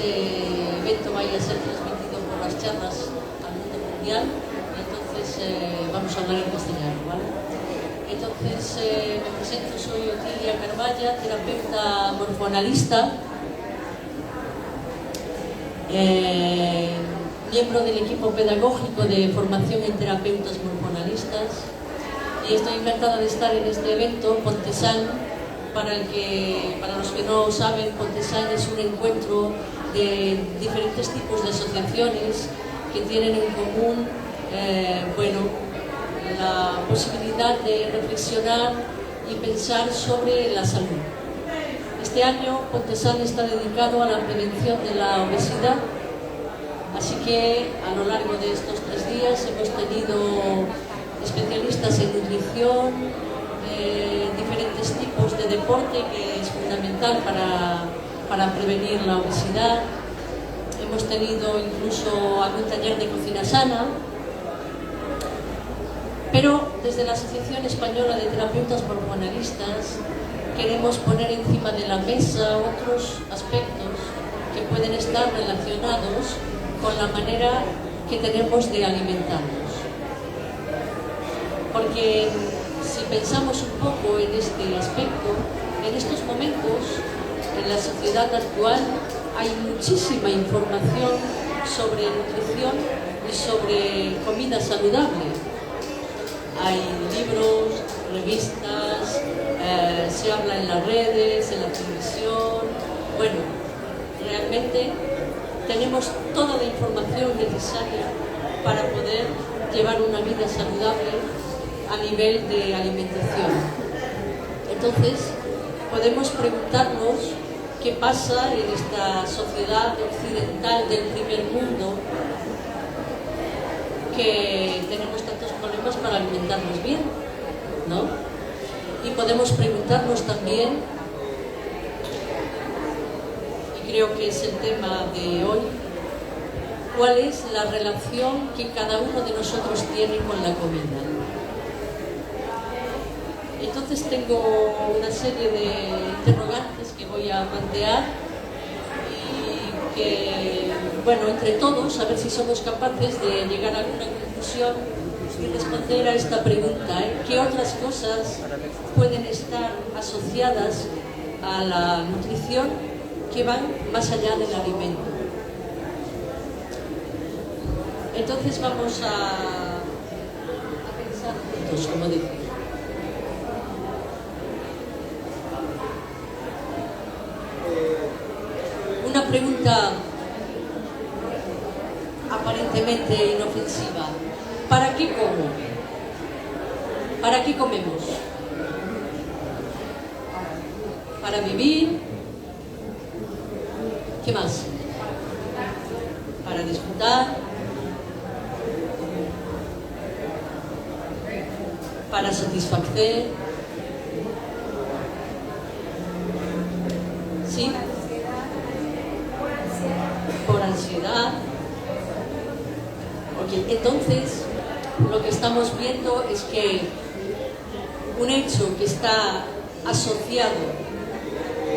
evento vaya a ser transmitido por las charlas al mundo mundial, entonces vamos a hablar en castellano, ¿vale? Entonces me presento, soy Otilia Carvalla, terapeuta morfoanalista, miembro del equipo pedagógico de formación en terapeutas morfoanalistas, y estoy encantada de estar en este evento. Pontesán, para los que no saben, Pontesán es un encuentro de diferentes tipos de asociaciones que tienen en común la posibilidad de reflexionar y pensar sobre la salud. Este año Pontesán está dedicado a la prevención de la obesidad, así que a lo largo de estos 3 días hemos tenido especialistas en nutrición, diferentes tipos de deporte, que es fundamental para prevenir la obesidad. Hemos tenido incluso algún taller de cocina sana, pero desde la Asociación Española de Terapeutas Morfoanalistas queremos poner encima de la mesa otros aspectos que pueden estar relacionados con la manera que tenemos de alimentarnos. Porque si pensamos un poco en este aspecto, en estos momentos, en la sociedad actual, hay muchísima información sobre nutrición y sobre comida saludable. Hay libros, revistas, se habla en las redes, en la televisión. Bueno, realmente tenemos toda la información necesaria para poder llevar una vida saludable a nivel de alimentación. Entonces, podemos preguntarnos qué pasa en esta sociedad occidental del primer mundo, que tenemos tantos problemas para alimentarnos bien, ¿no? Y podemos preguntarnos también, y creo que es el tema de hoy, ¿cuál es la relación que cada uno de nosotros tiene con la comida? Entonces tengo una serie de interrogantes que voy a plantear y que, bueno, entre todos, a ver si somos capaces de llegar a alguna conclusión y responder a esta pregunta, ¿eh? ¿Qué otras cosas pueden estar asociadas a la nutrición que van más allá del alimento? Entonces vamos a pensar juntos, como decía. Una pregunta aparentemente inofensiva. ¿Para qué como? ¿Para qué comemos? ¿Para vivir? ¿Qué más? ¿Para disfrutar? ¿Para satisfacer? ¿Sí? Por ansiedad. Okay. Entonces, lo que estamos viendo es que un hecho que está asociado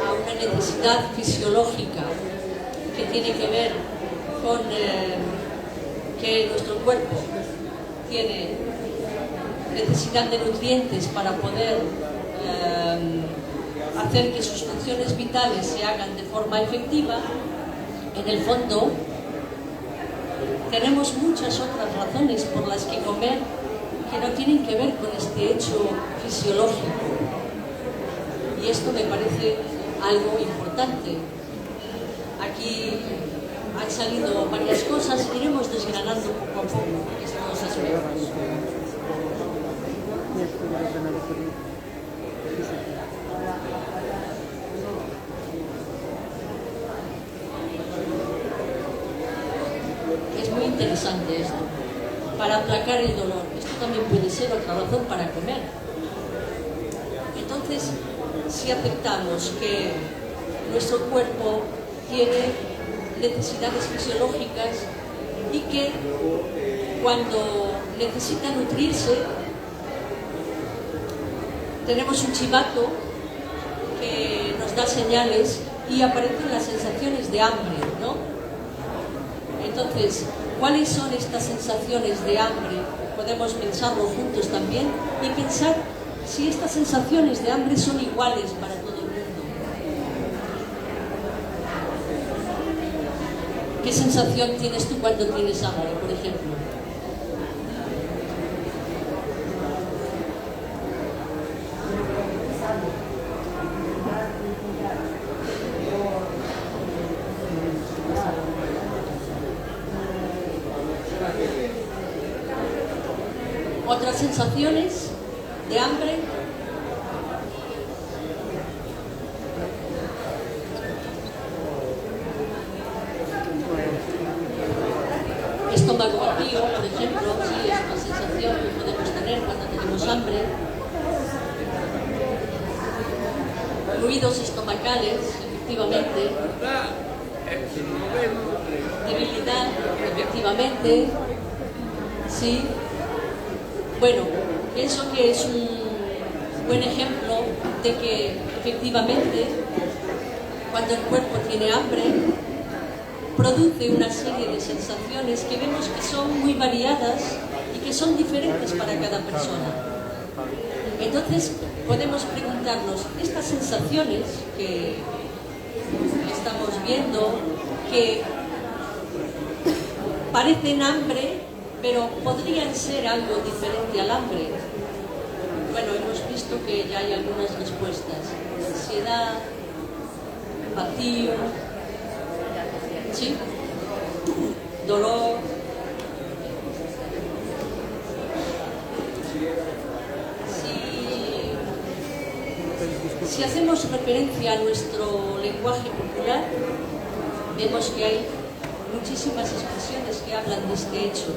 a una necesidad fisiológica que tiene que ver con que nuestro cuerpo tiene necesidad de nutrientes para poder hacer que sus funciones vitales se hagan de forma efectiva. En el fondo, tenemos muchas otras razones por las que comer que no tienen que ver con este hecho fisiológico. Y esto me parece algo importante. Aquí han salido varias cosas, iremos desgranando poco a poco estos aspectos. Es muy interesante esto, para aplacar el dolor. Esto también puede ser otra razón para comer. Entonces, si aceptamos que nuestro cuerpo tiene necesidades fisiológicas y que cuando necesita nutrirse, tenemos un chivato que nos da señales y aparecen las sensaciones de hambre, ¿no? Entonces, ¿cuáles son estas sensaciones de hambre? Podemos pensarlo juntos también y pensar si estas sensaciones de hambre son iguales para todo el mundo. ¿Qué sensación tienes tú cuando tienes hambre, por ejemplo? Otras sensaciones de hambre. Estómago vacío, por ejemplo, sí, es una sensación que podemos tener cuando tenemos hambre. Ruidos estomacales, efectivamente. Debilidad, efectivamente. Sí. Bueno, pienso que es un buen ejemplo de que efectivamente cuando el cuerpo tiene hambre produce una serie de sensaciones que vemos que son muy variadas y que son diferentes para cada persona. Entonces podemos preguntarnos, estas sensaciones que estamos viendo, que parecen hambre, pero podrían ser algo diferente al hambre. Bueno, hemos visto que ya hay algunas respuestas. Ansiedad, vacío, ¿sí? Dolor. Si hacemos referencia a nuestro lenguaje popular, vemos que hay muchísimas expresiones que hablan de este hecho.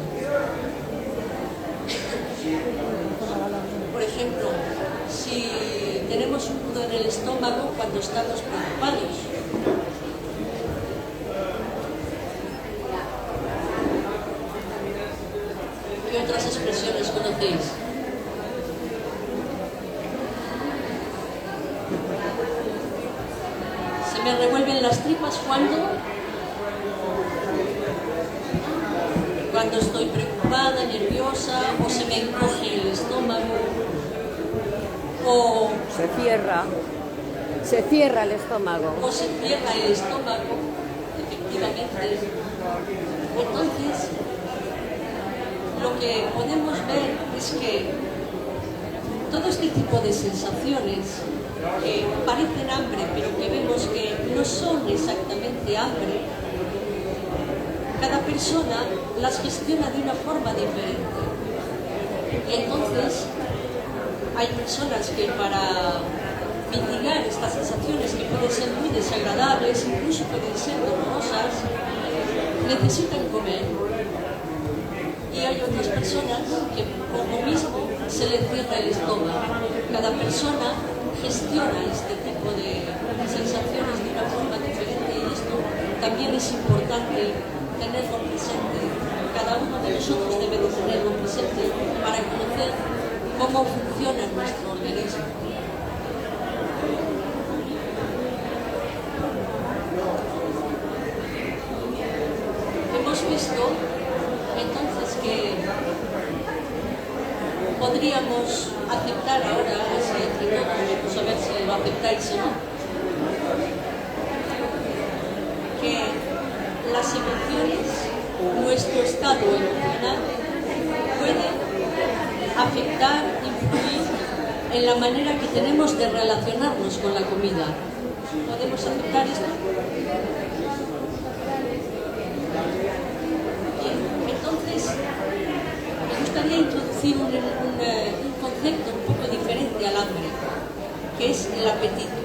Por ejemplo, si tenemos un nudo en el estómago cuando estamos preocupados, ¿qué otras expresiones conocéis? Se me revuelven las tripas cuando estoy preocupada, nerviosa, o se me encoge el estómago, o se cierra el estómago. O se cierra el estómago, efectivamente. Entonces, lo que podemos ver es que todo este tipo de sensaciones que parecen hambre, pero que vemos que no son exactamente hambre, cada persona las gestiona de una forma diferente. Y entonces hay personas que para mitigar estas sensaciones, que pueden ser muy desagradables, incluso pueden ser dolorosas, necesitan comer. Y hay otras personas que por lo mismo se les cierra el estómago. Cada persona gestiona este tipo de sensaciones de una forma diferente, y esto también es importante tenerlo presente. Cada uno de nosotros debe de tenerlo presente para conocer cómo funciona nuestro organismo. Hemos visto entonces que podríamos aceptar ahora, así entre todos, vamos a ver si lo aceptáis o no, que las emociones, nuestro estado emocional, puede afectar, influir en la manera que tenemos de relacionarnos con la comida. ¿Podemos aceptar esto? Bien, entonces me gustaría introducir un concepto un poco diferente al hambre, que es el apetito.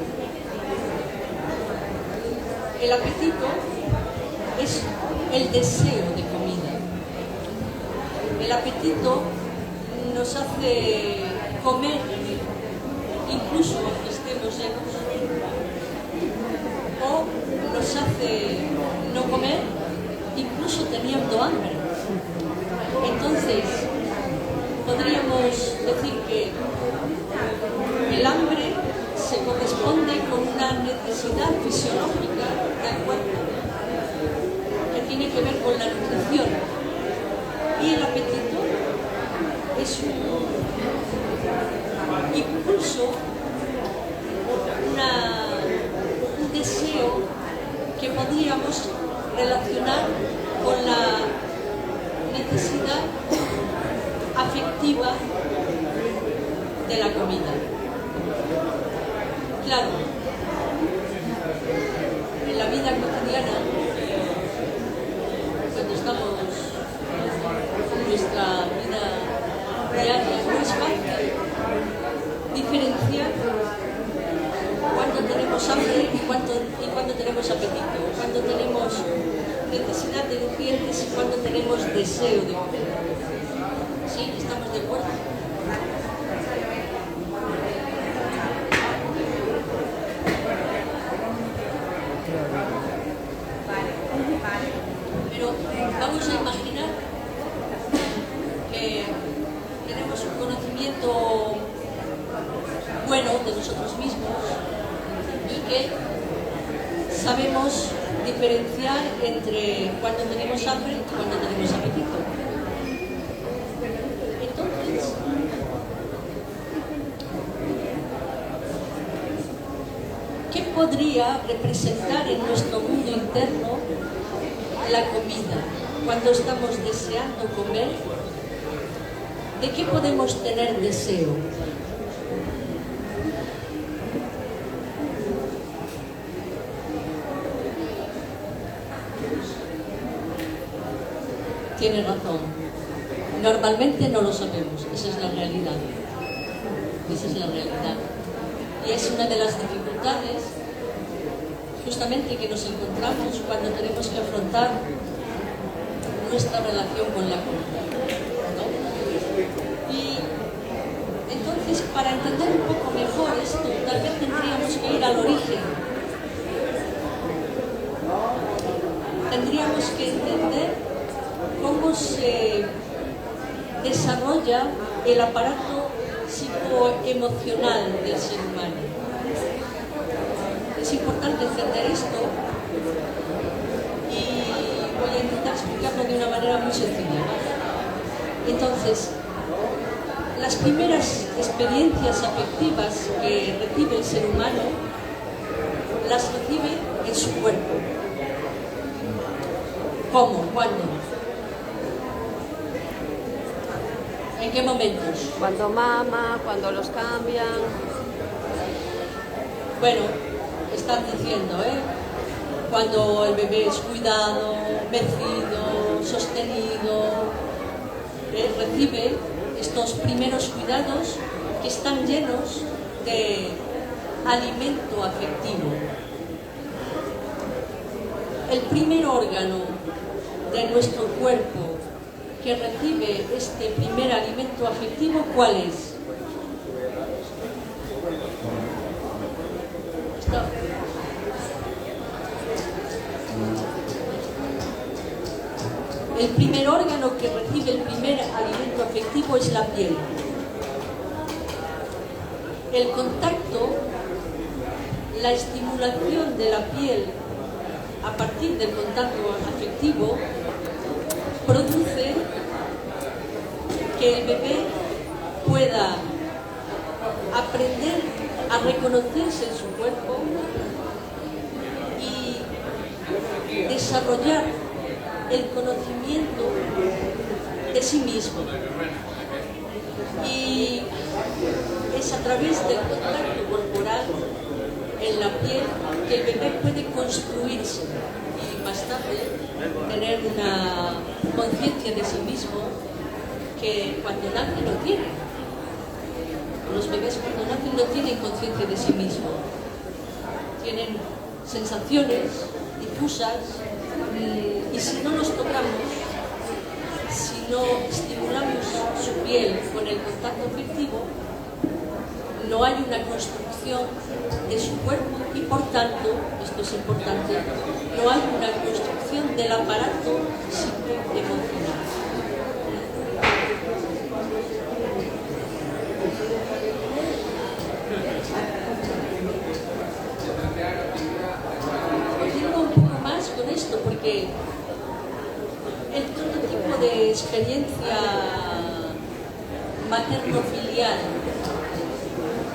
El apetito es el deseo de comida. El apetito nos hace comer incluso aunque estemos llenos, o nos hace no comer incluso teniendo hambre. Entonces podríamos decir que el hambre se se corresponde con una necesidad fisiológica del cuerpo que tiene que ver con la nutrición. Y el apetito es un impulso, un deseo que podríamos relacionar con la necesidad afectiva de la comida. Claro, en la vida cotidiana, cuando estamos en nuestra vida diaria, no es fácil diferenciar cuando tenemos hambre y cuando tenemos apetito, cuando tenemos necesidad de nutrientes y cuando tenemos deseo de comer. ¿Sí? ¿Estamos de acuerdo? Pero vamos a imaginar que tenemos un conocimiento bueno de nosotros mismos y que sabemos diferenciar entre cuando tenemos hambre y cuando tenemos apetito. Entonces, ¿qué podría representar en nuestro mundo interno la comida? Cuando estamos deseando comer, ¿de qué podemos tener deseo? Tiene razón. Normalmente no lo sabemos. Esa es la realidad. Esa es la realidad. Y es una de las dificultades justamente que nos encontramos cuando tenemos que afrontar nuestra relación con la comida, ¿no? Y entonces, para entender un poco mejor esto, tal vez tendríamos que ir al origen. Tendríamos que entender cómo se desarrolla el aparato psicoemocional del ser humano. Es importante entender esto y voy a intentar explicarlo de una manera muy sencilla. Entonces, las primeras experiencias afectivas que recibe el ser humano las recibe en su cuerpo. ¿Cómo? ¿Cuándo? ¿En qué momentos? Cuando mama, cuando los cambian. Bueno, están diciendo, cuando el bebé es cuidado, mecido, sostenido, recibe estos primeros cuidados que están llenos de alimento afectivo. El primer órgano de nuestro cuerpo que recibe este primer alimento afectivo, ¿cuál es? El primer órgano que recibe el primer alimento afectivo es la piel. El contacto, la estimulación de la piel a partir del contacto afectivo produce que el bebé pueda aprender a reconocerse en su cuerpo y desarrollar el conocimiento de sí mismo. Y es a través del contacto corporal en la piel que el bebé puede construirse y más tarde tener una conciencia de sí mismo que cuando nace no tiene. Los bebés cuando nacen no tienen conciencia de sí mismo. Tienen sensaciones difusas y si no los tocamos, si no estimulamos su piel con el contacto afectivo, no hay una construcción de su cuerpo y por tanto, esto es importante, no hay una construcción del aparato psicoemocional. porque el prototipo de experiencia materno-filial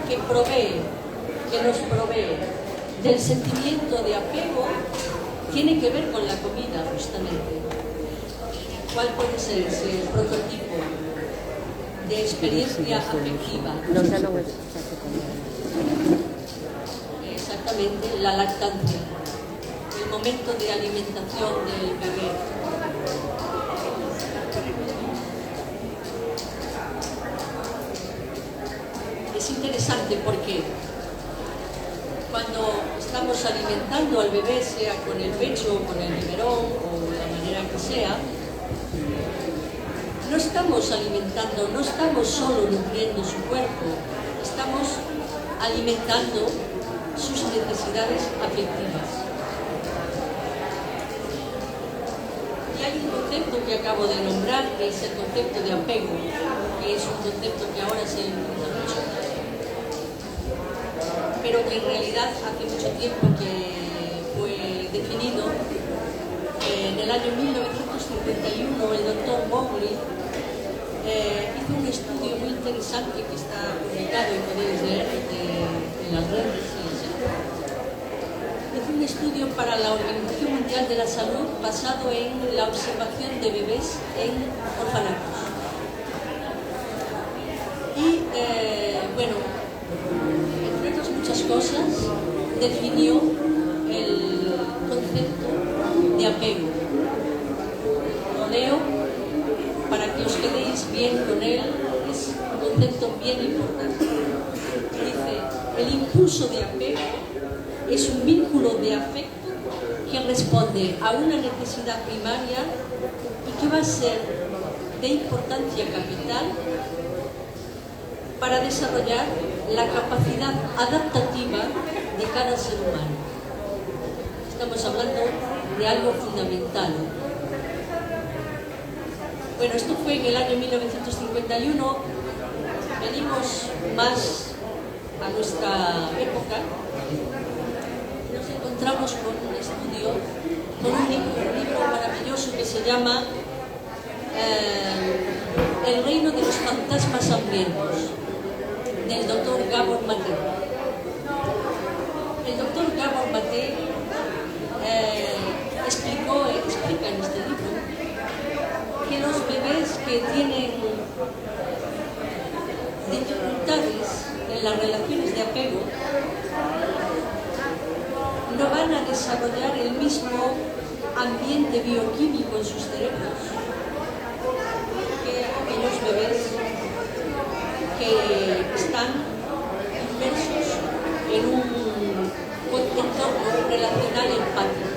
que nos provee del sentimiento de apego tiene que ver con la comida, justamente. ¿Cuál puede ser ese prototipo de experiencia afectiva? Exactamente, la lactancia, el momento de alimentación del bebé. Es interesante porque cuando estamos alimentando al bebé, sea con el pecho o con el biberón o de la manera que sea, no estamos alimentando, no estamos solo nutriendo su cuerpo, estamos alimentando sus necesidades afectivas. Y hay un concepto que acabo de nombrar, que es el concepto de apego, que es un concepto que ahora se utiliza mucho, pero que en realidad hace mucho tiempo que fue definido. En el año 1951 el doctor Mowgli hizo un estudio muy interesante que está publicado y podéis leer en las redes. Hizo un estudio para la Organización Mundial de la Salud basado en la observación de bebés en orfanatos. Y bueno, entre otras muchas cosas, definió el concepto de apego. Lo leo para que os quedéis bien con él, es un concepto bien importante. Dice, el impulso de apego es un vínculo de afecto que responde a una necesidad primaria y que va a ser de importancia capital para desarrollar la capacidad adaptativa de cada ser humano. Estamos hablando de algo fundamental. Bueno, esto fue en el año 1951. Venimos más a nuestra época. Nos encontramos con un estudio, con un libro maravilloso que se llama El reino de los fantasmas hambrientos, del doctor Gabor Maté. El doctor Gabor Maté explica en este libro que los bebés que tienen dificultades en las relaciones de apego no van a desarrollar el mismo ambiente bioquímico en sus cerebros que aquellos bebés que están inmersos en un entorno relacional empático.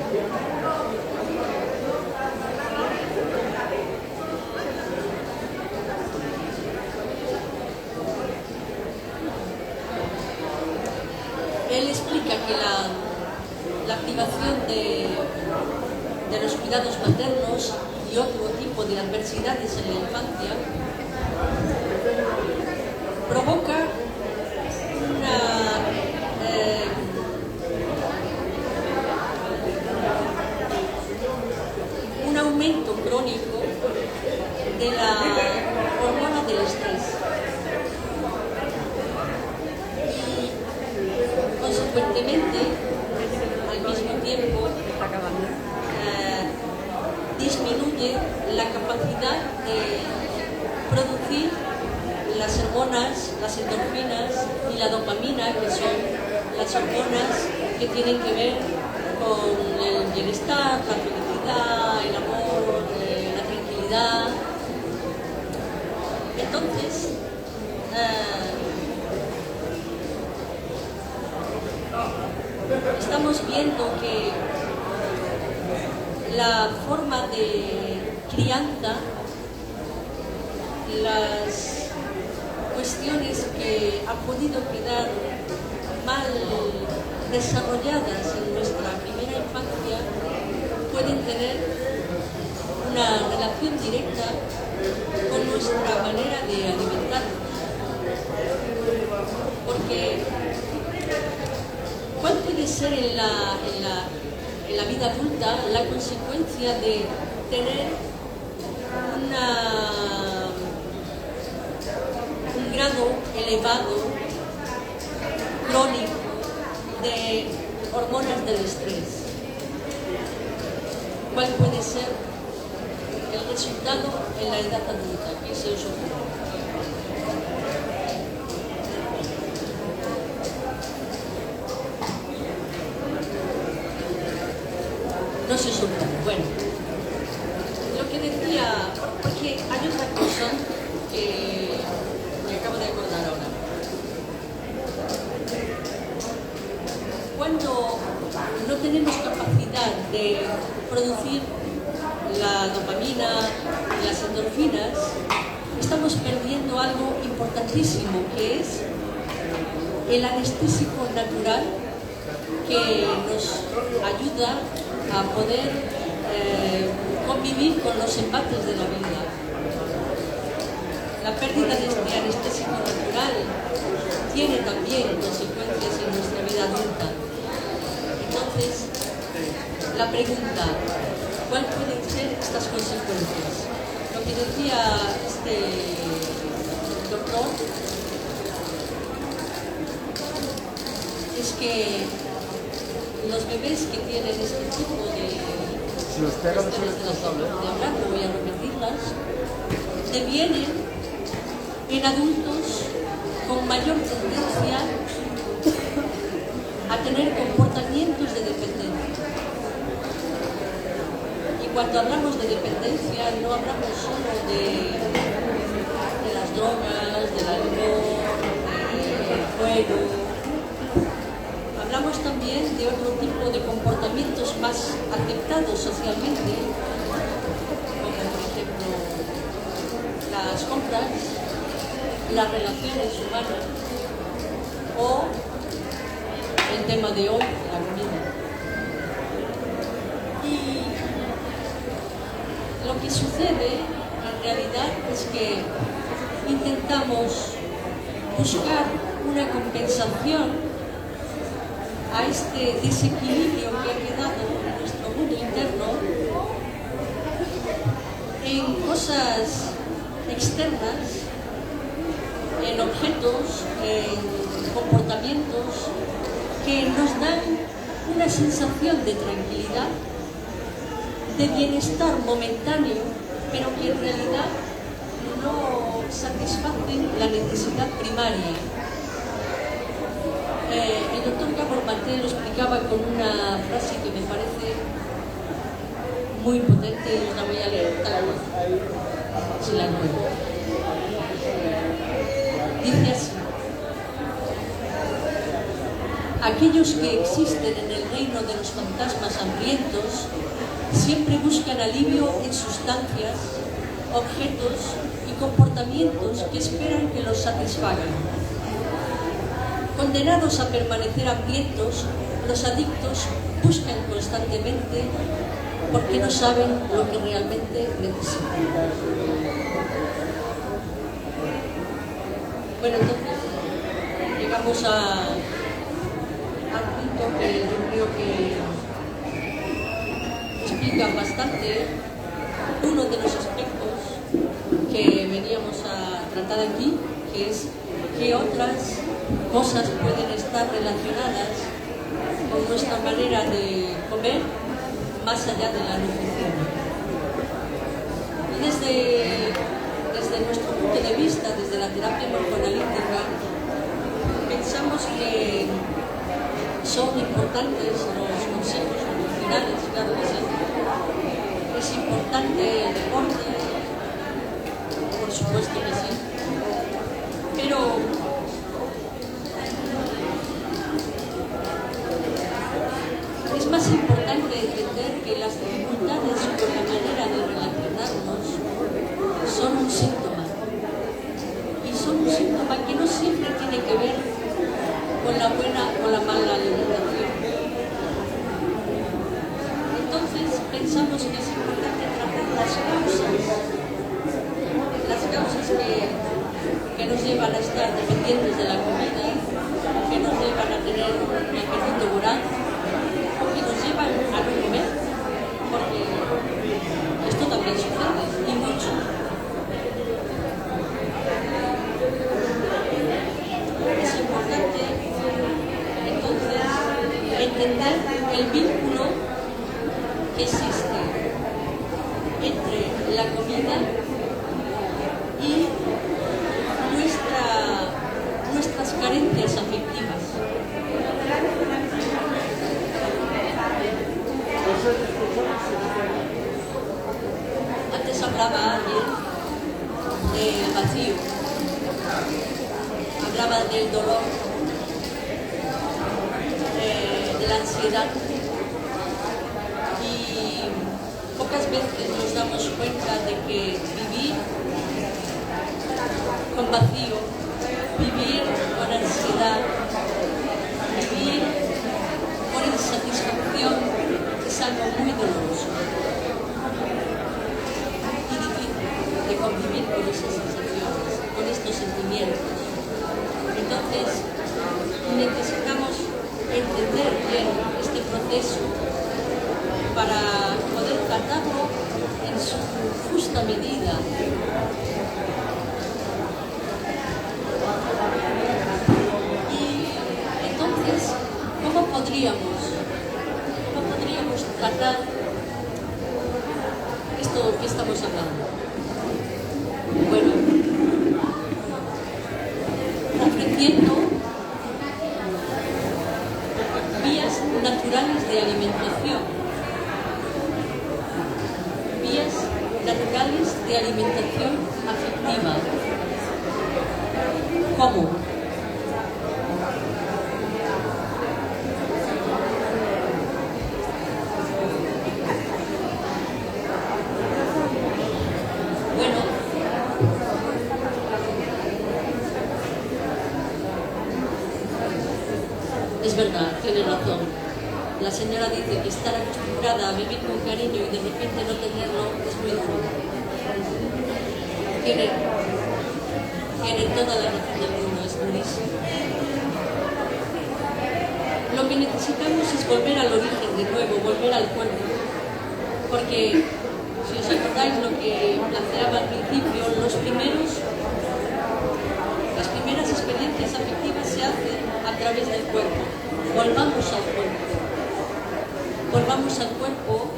Él explica que la activación de los cuidados maternos y otro tipo de adversidades en la infancia provoca un aumento crónico de la hormona del estrés y consecuentemente al mismo tiempo disminuye la capacidad de producir las hormonas, las endorfinas y la dopamina, que son las hormonas que tienen que ver con el bienestar, la felicidad, el amor, la tranquilidad. Entonces, estamos viendo que la forma de crianza, las cuestiones que han podido quedar mal desarrolladas en nuestra primera infancia pueden tener una relación directa con nuestra manera de alimentarnos. Porque ¿cuál puede ser en la vida adulta la consecuencia de tener un grado elevado, crónico, de hormonas del estrés. ¿Cuál puede ser el resultado en la edad adulta? ¿Qué se os ocurre? No se os ocurre. Bueno, lo que decía, porque hay otra cosa que me acabo de acordar ahora. Cuando no tenemos capacidad de producir la dopamina y las endorfinas, estamos perdiendo algo importantísimo, que es el anestésico natural que nos ayuda a poder convivir con los embates de la vida. La pérdida de este anestésico natural tiene también consecuencias en nuestra vida adulta. Entonces, la pregunta, ¿cuál pueden ser estas consecuencias? Lo que decía este doctor es que los bebés que tienen este tipo de hablar, no voy a repetirlas, devienen en adultos con mayor tendencia a tener comportamientos de dependencia. Y cuando hablamos de dependencia, no hablamos solo de las drogas, del alcohol, del juego. Hablamos también de otro tipo de comportamientos más aceptados socialmente, como por ejemplo las compras, las relaciones humanas o el tema de hoy, la comida. Y lo que sucede en realidad es que intentamos buscar una compensación a este desequilibrio que ha quedado en nuestro mundo interno en cosas externas, en objetos, en comportamientos que nos dan una sensación de tranquilidad, de bienestar momentáneo, pero que en realidad no satisfacen la necesidad primaria. El doctor Gabor Maté lo explicaba con una frase que me parece muy potente y os la voy a leer tal cual, si la encuentro. Dice así: aquellos que existen en el reino de los fantasmas hambrientos siempre buscan alivio en sustancias, objetos y comportamientos que esperan que los satisfagan. Condenados a permanecer hambrientos, los adictos buscan constantemente porque no saben lo que realmente necesitan. Bueno, entonces llegamos al punto que yo creo que explica bastante uno de los aspectos que veníamos a tratar aquí, que es qué otras cosas pueden estar relacionadas con nuestra manera de comer más allá de la nutrición. Y desde nuestro punto de vista, desde la terapia morfoanalítica, pensamos que son importantes los consejos nutricionales, claro que sí. Es importante el deporte, por supuesto que sí, pero es más importante entender que las dificultades con la manera de relacionarnos son un síntoma. Y son un síntoma que no siempre tiene que ver con la buena o la mala alimentación. Entonces pensamos que es importante tratar las causas que nos llevan a estar dependientes de la comida, que nos llevan a tener un apetito voraz, que nos llevan a no que existe entre la comida y nuestras carencias afectivas. Antes hablaba alguien del vacío, hablaba del dolor, de la ansiedad, y pocas veces nos damos cuenta de que vivir con vacío, vivir con ansiedad, vivir con insatisfacción es algo muy doloroso y difícil de convivir con esas sensaciones, con estos sentimientos. Entonces necesitamos entender bien este proceso para poder tratarlo en su justa medida. ¿Cómo podríamos tratar esto que estamos hablando? Bueno, ofreciendo vías naturales de alimentación. Vías naturales de alimentación afectiva. ¿Cómo? Es verdad, tiene razón. La señora dice que estar acostumbrada a vivir con cariño y de repente no tenerlo es muy duro. Tiene toda la razón del mundo, es durísimo. Lo que necesitamos es volver al origen de nuevo, volver al cuerpo. Porque, si os acordáis lo que planteaba al principio, las primeras experiencias afectivas se hacen a través del cuerpo. Volvamos al cuerpo. Volvamos al cuerpo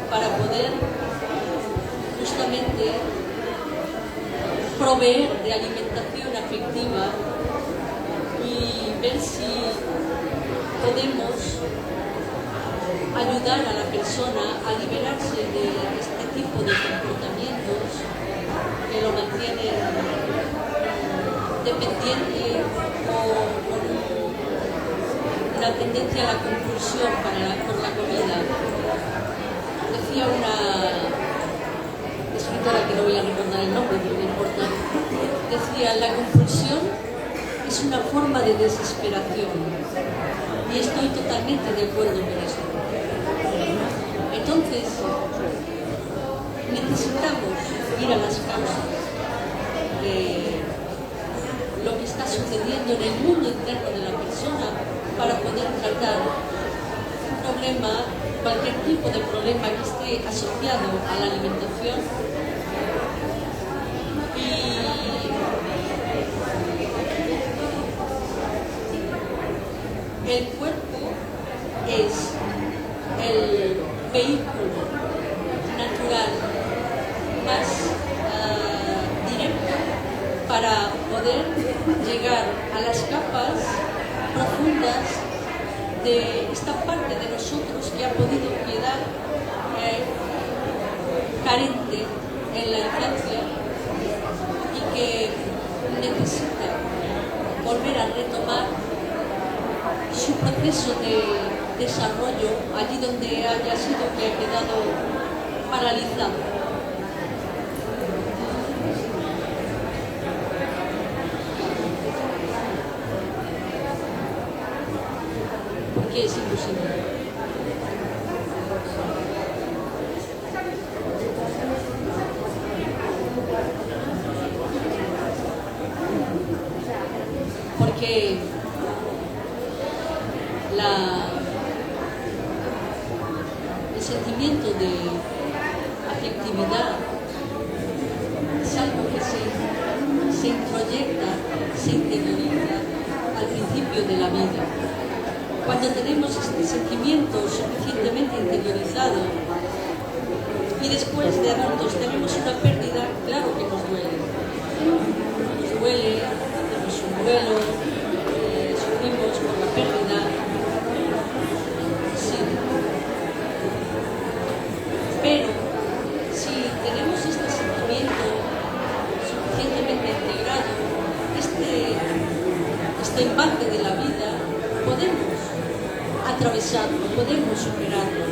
para poder justamente proveer de alimentación afectiva y ver si podemos ayudar a la persona a liberarse de este tipo de comportamientos que lo mantienen dependiente o con una tendencia a la compulsión por la comida. Decía una escritora, que no voy a recordar el nombre, pero no importa, decía: la compulsión es una forma de desesperación, y estoy totalmente de acuerdo con esto. Entonces, necesitamos ir a las causas de lo que está sucediendo en el mundo interno de la persona para poder tratar un problema, cualquier tipo de problema que esté asociado a la alimentación. Y el cuerpo es el vehículo natural más directo para poder llegar a las capas profundas de esta parte de nosotros que ha podido quedar carente en la infancia y que necesita volver a retomar su proceso de desarrollo allí donde haya sido que ha quedado paralizado. Que es imposible. Porque el sentimiento de afectividad es algo que se introyecta, se interioriza al principio de la vida. Cuando tenemos este sentimiento suficientemente interiorizado, después de adultos tenemos una pérdida, claro que nos duele. Nos duele, hacemos un duelo, sufrimos por la pérdida. Sí. Pero si tenemos este sentimiento suficientemente integrado, este embate de la vida, podemos atravesarlo, podemos superarlo.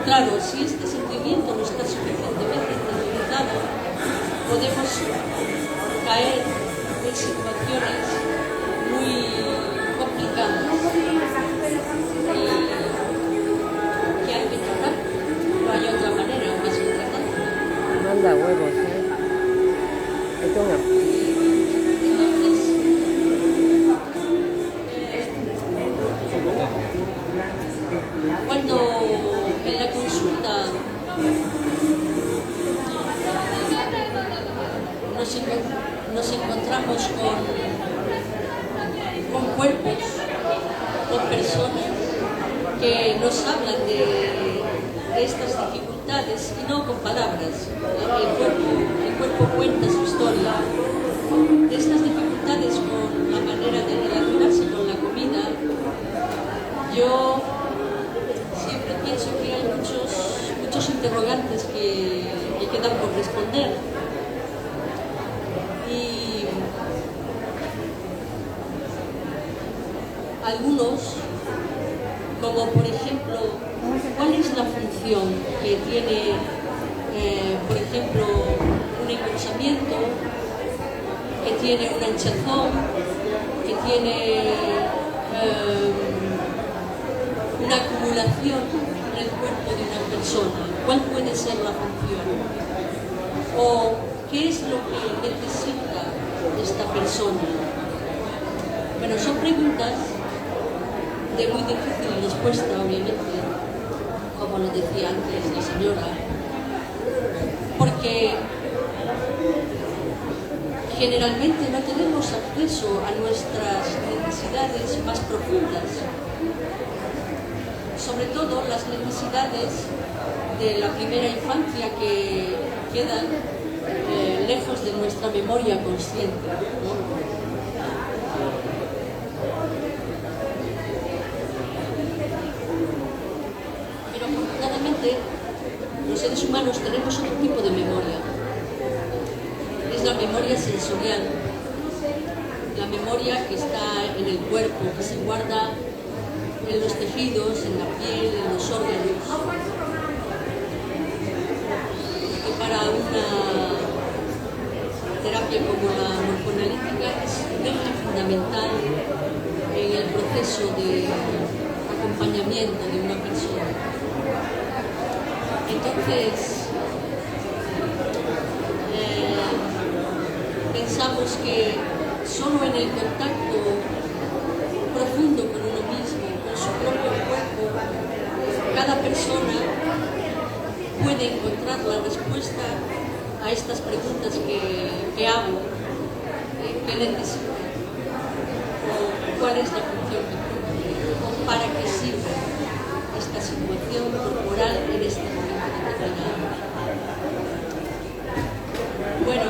Claro, si este sentimiento no está suficientemente interiorizado, podemos caer en situaciones muy complicadas y que hay que tratar. No hay otra manera más que tratarlo. Manda huevos, Esto es una... Cuando en la consulta nos encontramos con cuerpos, con personas que nos hablan de estas dificultades y no con palabras. El cuerpo cuenta su historia. De estas dificultades con la manera de relacionarse con la comida, yo siempre pienso que hay muchos interrogantes que quedan por responder. Y algunos, como por ejemplo, ¿cuál es la función que tiene, por ejemplo, un engrosamiento, que tiene una hinchazón, que tiene una acumulación en el cuerpo de una persona? ¿Cuál puede ser la función? ¿O qué es lo que necesita esta persona? Bueno, son preguntas de muy difícil respuesta, obviamente, como lo decía antes la señora, porque generalmente no tenemos acceso a nuestras necesidades más profundas, sobre todo las necesidades de la primera infancia que quedan lejos de nuestra memoria consciente, ¿no? Pero afortunadamente los seres humanos tenemos otro tipo de memoria. Es la memoria sensorial, la memoria que está en el cuerpo, que se guarda en los tejidos, en la piel, en los órganos. Que para una terapia como la morfoanalítica es un eje fundamental en el proceso de acompañamiento de una persona. Entonces, pensamos que solo en el contacto profundo con uno mismo, con su propio cuerpo, cada persona puede encontrar la respuesta a estas preguntas que hago, qué necesito, o cuál es la función que cumple, o para qué sirve esta situación corporal en este momento determinado. Bueno,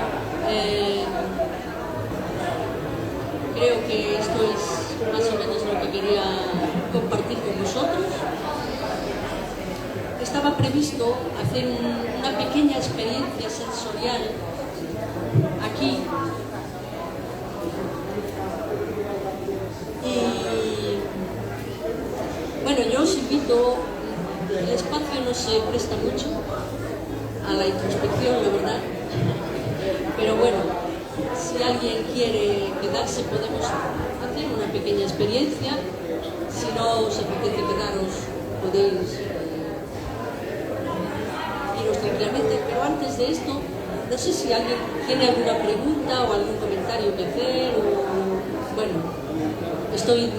creo que esto es más o menos lo que quería compartir con vosotros. Estaba previsto hacer una pequeña experiencia sensorial aquí. Y bueno, yo os invito, el espacio no se presta mucho a la introspección, la verdad. Pero bueno, si alguien quiere quedarse, podemos hacer una pequeña experiencia. Si no os apetece quedaros, podéis iros tranquilamente. Pero antes de esto, no sé si alguien tiene alguna pregunta o algún comentario que hacer. Bueno, estoy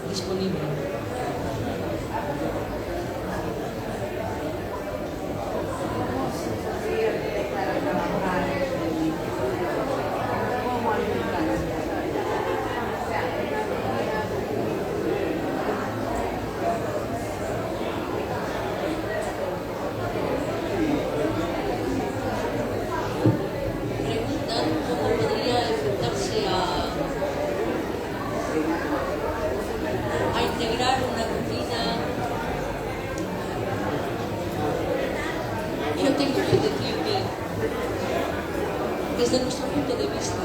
disponible. yo tengo que decir que desde nuestro punto de vista,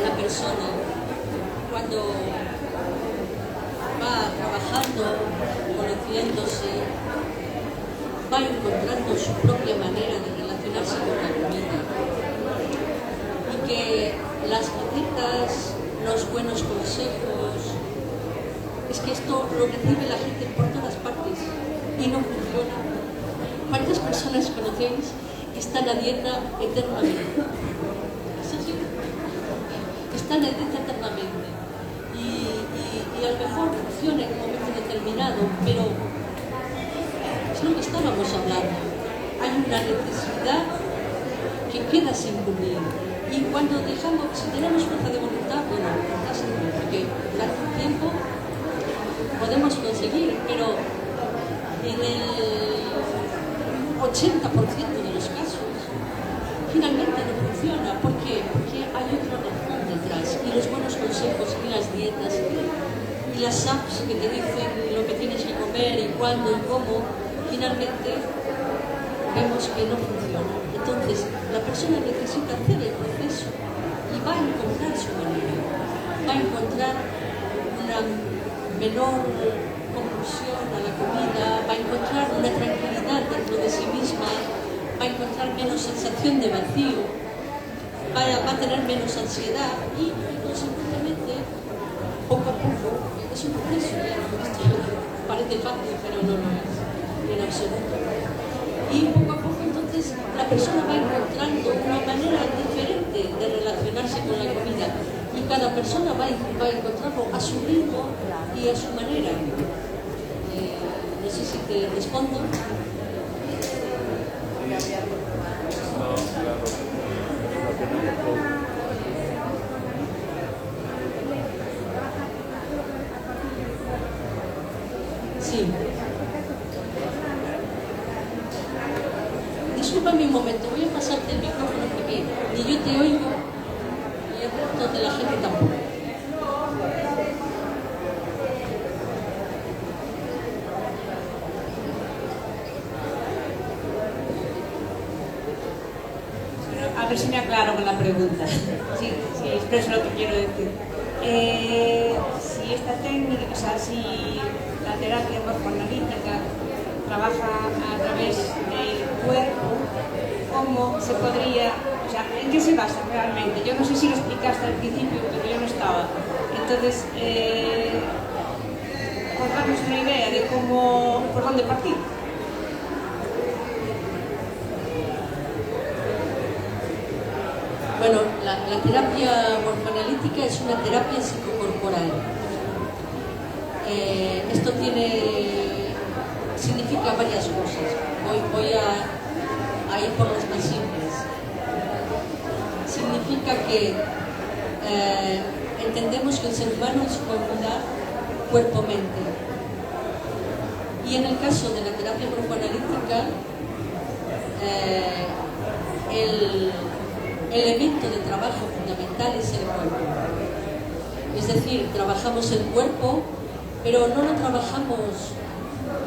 la persona cuando va trabajando, conociéndose, va encontrando su propia manera de relacionarse con la comida y que las recetas, los buenos consejos, es que esto lo recibe la gente por todas partes y no funciona. ¿Cuántas personas conocéis que están a dieta eternamente? Están a dieta eternamente y a lo mejor funciona en un momento determinado, pero es lo que estábamos hablando. Hay una necesidad que queda sin cubrir y cuando dejamos, si tenemos fuerza de voluntad, bueno, porque durante un tiempo podemos conseguir, pero en el 80% de los casos finalmente no funciona. ¿Por qué? Porque hay otra razón detrás, y los buenos consejos y las dietas y las apps que te dicen lo que tienes que comer y cuándo y cómo, finalmente vemos que no funciona. Entonces la persona necesita hacer el proceso y va a encontrar su manera, va a encontrar una menor compulsión a la comida, va a encontrar una tranquilidad dentro de sí misma, va a encontrar menos sensación de vacío, va a tener menos ansiedad y consecuentemente, poco a poco, es un proceso, parece fácil, pero no lo es, en absoluto. Y poco a poco entonces la persona va encontrando una manera diferente de relacionarse con la comida y cada persona va a encontrarlo a su ritmo y a su manera. No sé si te respondo. Sí. Discúlpame un momento, voy a pasarte el micrófono porque ni yo te oigo ni el resto de la gente tampoco. A ver si me aclaro con la pregunta. Sí, expreso lo que quiero decir. Si esta técnica, o sea, si la terapia morfoanalítica trabaja a través del cuerpo, ¿cómo se podría, o sea, en qué se basa realmente? Yo no sé si lo explicaste al principio, pero yo no estaba. Entonces, por darnos una idea de cómo, por dónde partir. Bueno, la terapia morfoanalítica es una terapia psicocorporal. Esto significa varias cosas. Voy a ir por los más simples. Significa que entendemos que el ser humano es una unidad cuerpo-mente. Y en el caso de la terapia morfoanalítica, el elemento de trabajo fundamental es el cuerpo. Es decir, trabajamos el cuerpo, pero no lo trabajamos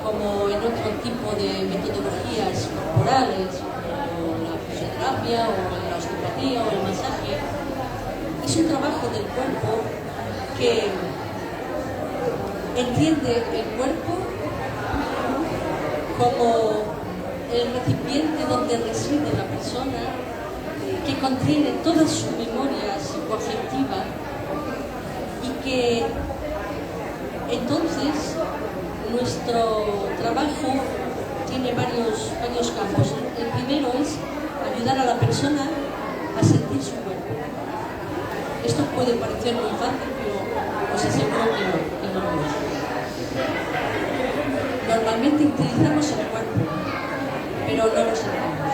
como en otro tipo de metodologías corporales, como la fisioterapia o la osteopatía o el masaje. Es un trabajo del cuerpo que entiende el cuerpo como el recipiente donde reside la persona, que contiene toda su memoria psicoafectiva y que entonces nuestro trabajo tiene varios campos. El primero es ayudar a la persona a sentir su cuerpo. Esto puede parecer muy fácil, pero os aseguro que no lo es. Normalmente utilizamos el cuerpo, pero no lo sentimos.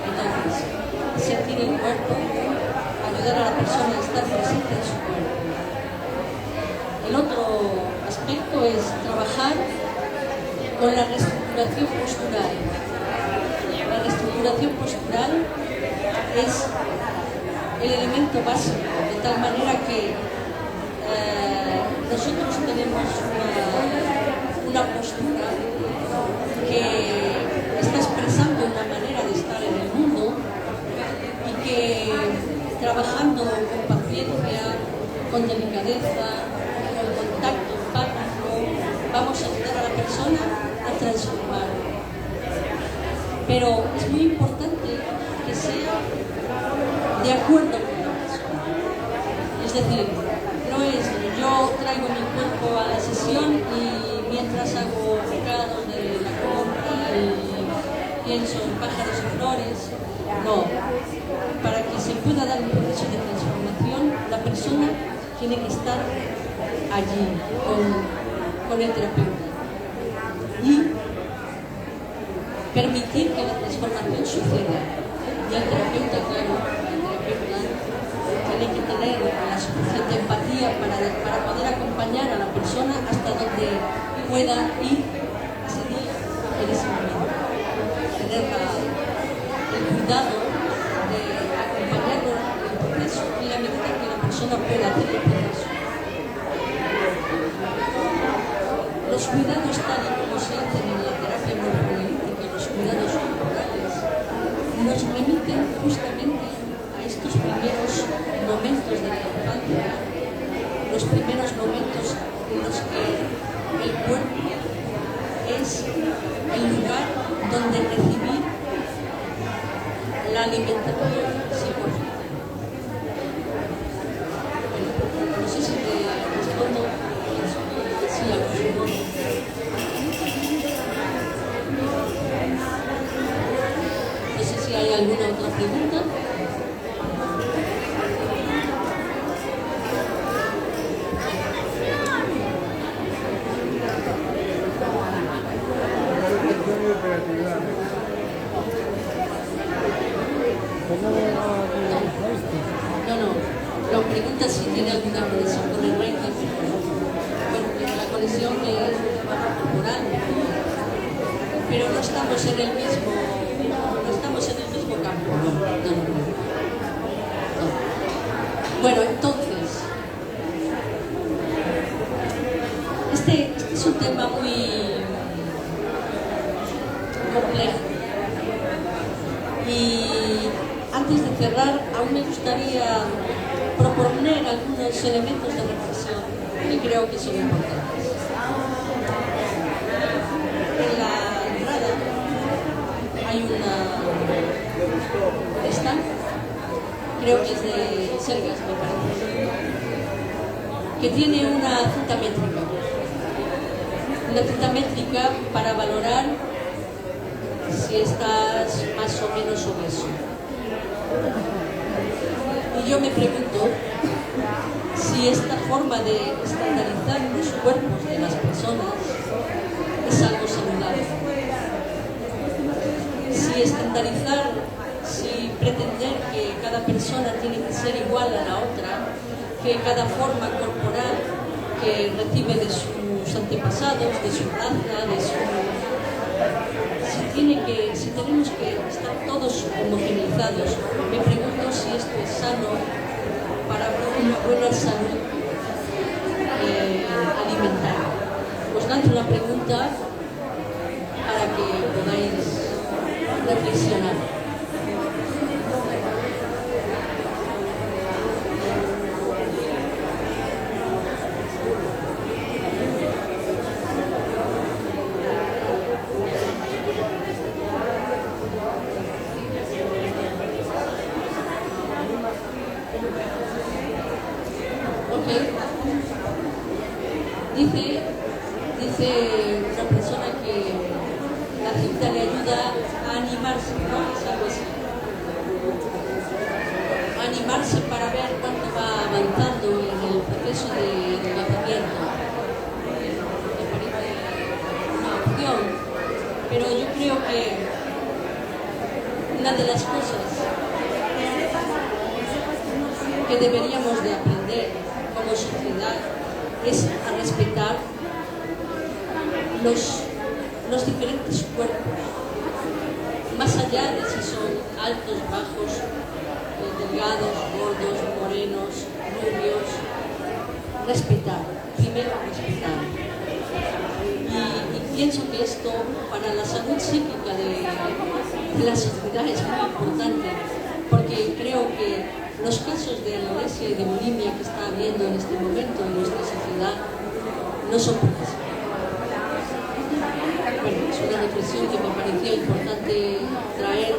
Entonces, sentir el cuerpo, ayudar a la persona a estar presente en su cuerpo. El otro aspecto es trabajar con la reestructuración postural. La reestructuración postural es el elemento básico, de tal manera que nosotros tenemos una postura que está expresando una con delicadeza, con contacto empático, vamos a ayudar a la persona a transformar. Pero es muy importante que sea de acuerdo con la persona. Es decir, no es yo traigo mi cuerpo a la sesión y mientras hago recados de la compra y pienso en pájaros y flores. No. Para que se pueda dar un proceso de transformación, la persona tiene que estar allí con el terapeuta y permitir que la transformación suceda. Y el terapeuta, claro, tiene que tener la suficiente empatía para poder acompañar a la persona hasta donde pueda ir ese día, en ese momento. Tener el cuidado de acompañarlo en el proceso y la medida que la persona pueda hacer el proceso. Los cuidados tal y como se hacen en la terapia morfolítica, los cuidados corporales, nos remiten justamente a estos primeros momentos de la infancia, los primeros momentos en los que el cuerpo es el lugar donde recibir la alimentación psicológica. Bueno, no sé si te respondo así a grosso modo. No sé si hay alguna otra pregunta. No, pregunta si tiene alguna conexión con el Reiki. Bueno, la conexión es corporal, pero no estamos en el mismo campo. No. Bueno, entonces, este es un tema muy complejo. Y antes de cerrar, aún me gustaría proponer algunos elementos de reflexión que creo que son importantes. En la entrada hay una esta, creo que es de Sergas, me parece, que tiene una cinta métrica para valorar si estás más o menos obeso. Y yo me pregunto si esta forma de estandarizar los cuerpos de las personas es algo saludable. Si estandarizar, si pretender que cada persona tiene que ser igual a la otra, que cada forma corporal que recibe de sus antepasados, de su raza, de su... Si tenemos que estar todos homogeneizados, me pregunto si esto es sano para una buena salud alimentaria. Os lanzo la pregunta para que podáis reflexionar. Dice una persona que la cinta le ayuda a animarse, ¿no? Es algo así. A animarse para ver cuánto va avanzando en el proceso de envejecimiento. Me parece una opción, pero yo creo que una de las cosas que deberíamos de aprender como sociedad es a respetar los diferentes cuerpos, más allá de si son altos, bajos, delgados, gordos, morenos, rubios. Respetar, primero respetar. Y pienso que esto para la salud psíquica de la sociedad es muy importante, porque creo que los casos de anorexia y de bulimia que está habiendo en este momento en nuestra sociedad no son pocos. Bueno, es una reflexión que me pareció importante traer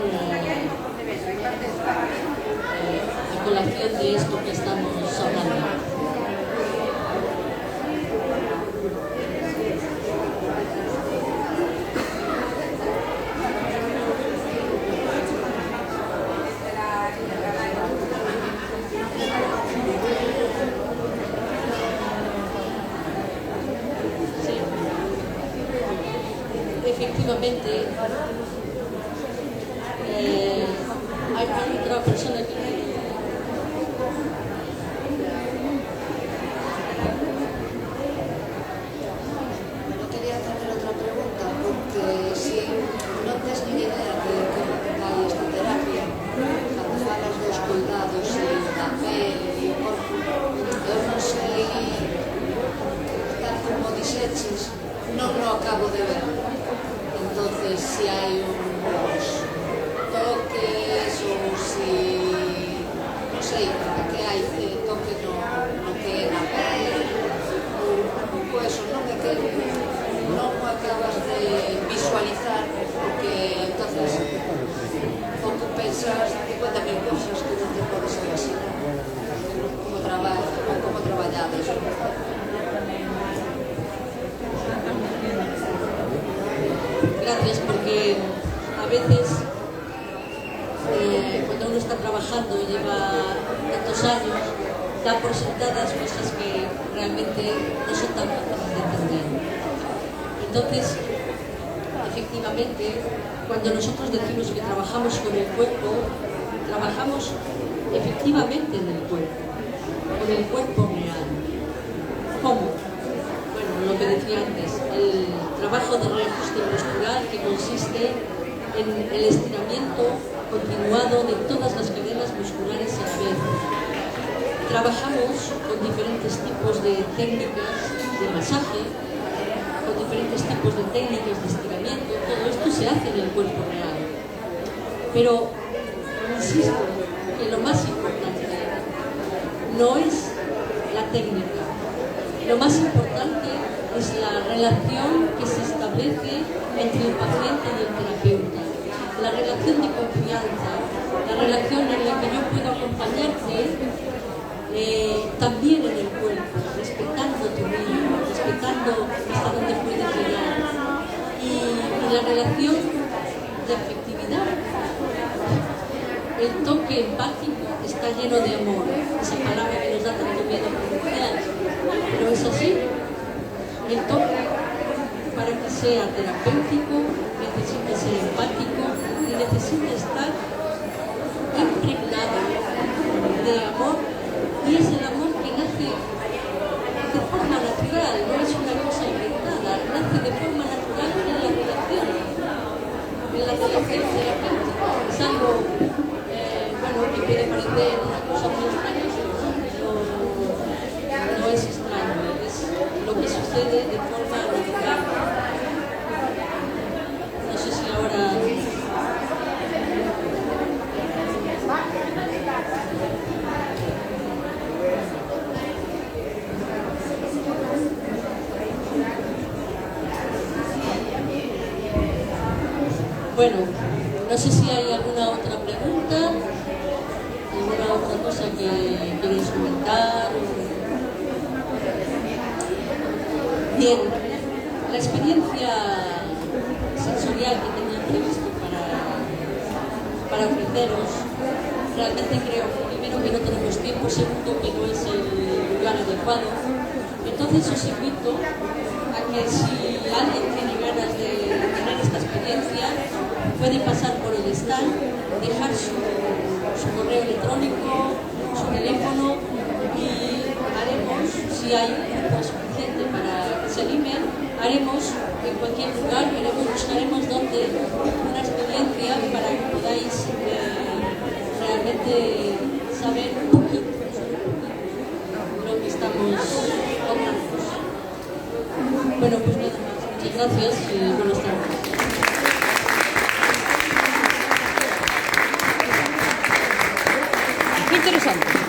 a colación de esto que estamos hablando. Efectivamente, hay otra persona que... Quería hacer otra pregunta, porque si non tes ni idea de como vai esta terapia, cando falas dos cuidados e da pele e o corpo, eu non sei, tal como dixeches, non o acabo de ver. Entonces, si hai uns toques ou si, non sei, que hai toque no que é na pele ou un pouco eso, non é que non o acabas de visualizar porque entonces o que pensas 50.000 cosas que non te podes imaginar como traballo ou como traballades. Gracias, porque a veces cuando uno está trabajando y lleva tantos años, da por sentadas cosas que realmente no son tan fáciles de entender. Entonces, efectivamente, cuando nosotros decimos que trabajamos con el cuerpo, trabajamos efectivamente en el cuerpo real. ¿Cómo? Bueno, lo que decía antes, el trabajo de reajuste postural que consiste en el estiramiento continuado de todas las cadenas musculares a la vez. Trabajamos con diferentes tipos de técnicas de masaje, con diferentes tipos de técnicas de estiramiento. Todo esto se hace en el cuerpo real. Pero insisto que lo más importante no es la técnica. Lo más importante es la relación que se establece entre el paciente y el terapeuta, la relación de confianza, la relación en la que yo puedo acompañarte también en el cuerpo, respetando tu ritmo, respetando hasta dónde puedes llegar, y la relación de afectividad. El toque empático está lleno de amor, esa palabra que nos da tanto miedo pronunciar, pero es así. El toque, para que sea terapéutico, necesita ser empático y necesita estar impregnado de amor, y es el amor que nace de forma natural, no es una cosa inventada, nace de forma natural en la relación terapéutica. Es algo que puede parecer una cosa muy extraña, pero no es extraño, es lo que sucede de forma natural. No sé si ahora... Bueno, no sé si hay alguna otra pregunta, alguna otra cosa que queréis comentar. Bien, la experiencia sensorial que tenía previsto para ofreceros, realmente creo, primero, que no tenemos tiempo, segundo, que no es el lugar adecuado. Entonces os invito a que si alguien tiene ganas de tener esta experiencia, puede pasar por el stand, dejar su correo electrónico, su teléfono, y haremos, si hay un grupo suficiente para que se animen, haremos en cualquier lugar, buscaremos donde una experiencia para que podáis realmente saber un poquito lo que estamos contando. Bueno, pues nada más. Muchas gracias y buenas tardes. interesante.